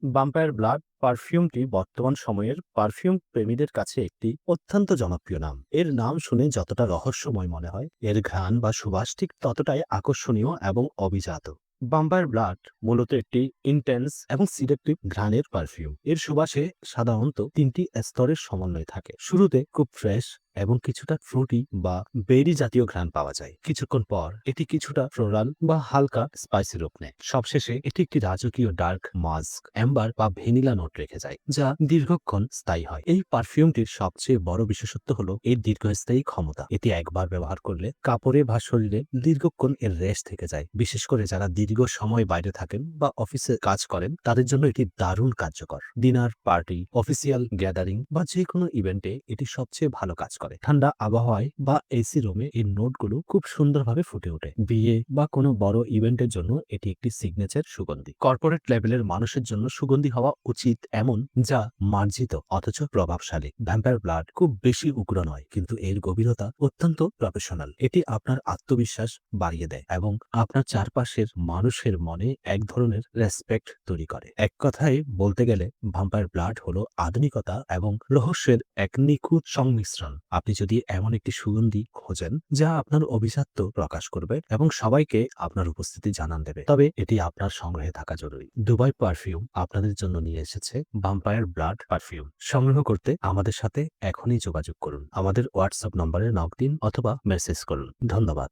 ভাম্পায়ার blood পারফিউমটি বর্তমান সময়ের perfume প্রেমীদের কাছে একটি অত্যন্ত জনপ্রিয় নাম। এর নাম শুনে যতটা রহস্যময় মনে হয়, এর ঘ্রাণ বা সুবাস ঠিক ততটাই আকর্ষণীয় এবং অভিজাত। ভাম্পায়ার ব্লাড মূলত একটি ইন্টেন্স এবং সিলেক্টিভ ঘ্রাণের পারফিউম। এর সুবাসে সাধারণত তিনটি স্তরের সমন্বয় থাকে। শুরুতে খুব ফ্রেশ এবং কিছুটা ফ্রুটি বা বেরি জাতীয় ঘ্রাণ পাওয়া যায়। কিছুক্ষণ পর এটি কিছুটা ফ্লোরাল বা হালকা স্পাইসি রূপ নেয়। সবশেষে এটি একটি রাজকীয় ডার্ক মাস্ক, অ্যাম্বার বা ভ্যানিলা নোট রেখে যায়, যা দীর্ঘক্ষণ স্থায়ী হয়। এই পারফিউমটির সবচেয়ে বড় বিশেষত্ব হলো এর দীর্ঘস্থায়ী ক্ষমতা। এটি একবার ব্যবহার করলে কাপড়ে বা শরীরে দীর্ঘক্ষণ এর রেশ থেকে যায়। বিশেষ করে যারা দীর্ঘ সময় বাইরে থাকেন বা অফিসে কাজ করেন, তাদের জন্য এটি দারুণ কার্যকর। ডিনার পার্টি, অফিসিয়াল গ্যাদারিং বা যে কোনো ইভেন্টে এটি সবচেয়ে ভালো কাজ করে। ঠান্ডা আবহাওয়ায় বা এসি রুমে এই নোটগুলো খুব সুন্দরভাবে ফুটে ওঠে। বিয়ে বা কোনো বড় ইভেন্টের জন্য এটি একটি সিগনেচার সুগন্ধি। কর্পোরেট লেভেলের মানুষের জন্য সুগন্ধি হওয়া উচিত এমন, যা মার্জিত অথচ প্রভাবশালী। ভ্যাম্পায়ার ব্লাড খুব বেশি উগ্র নয়, কিন্তু এর গভীরতা অত্যন্ত প্রফেশনাল। এটি আপনার আত্মবিশ্বাস বাড়িয়ে দেয় এবং আপনার চারপাশের মানুষের মনে এক ধরনের রেসপেক্ট তৈরি করে। এক কথায় বলতে গেলে ভ্যাম্পায়ার ব্লাড হলো আধুনিকতা এবং রহস্যের এক নিখুঁত সংমিশ্রণ। আপনি যদি এমন একটি সুগন্ধি খোঁজেন যা আপনার অভিজাত্য প্রকাশ করবে এবং সবাইকে আপনার উপস্থিতি জানান দেবে, তবে এটি আপনার সংগ্রহে থাকা জরুরি। দুবাই পারফিউম আপনাদের জন্য নিয়ে এসেছে ভাম্পায়ার ব্লাড পারফিউম। সংগ্রহ করতে আমাদের সাথে এখনই যোগাযোগ করুন। আমাদের হোয়াটসঅ্যাপ নম্বরে নক দিন অথবা মেসেজ করুন। ধন্যবাদ।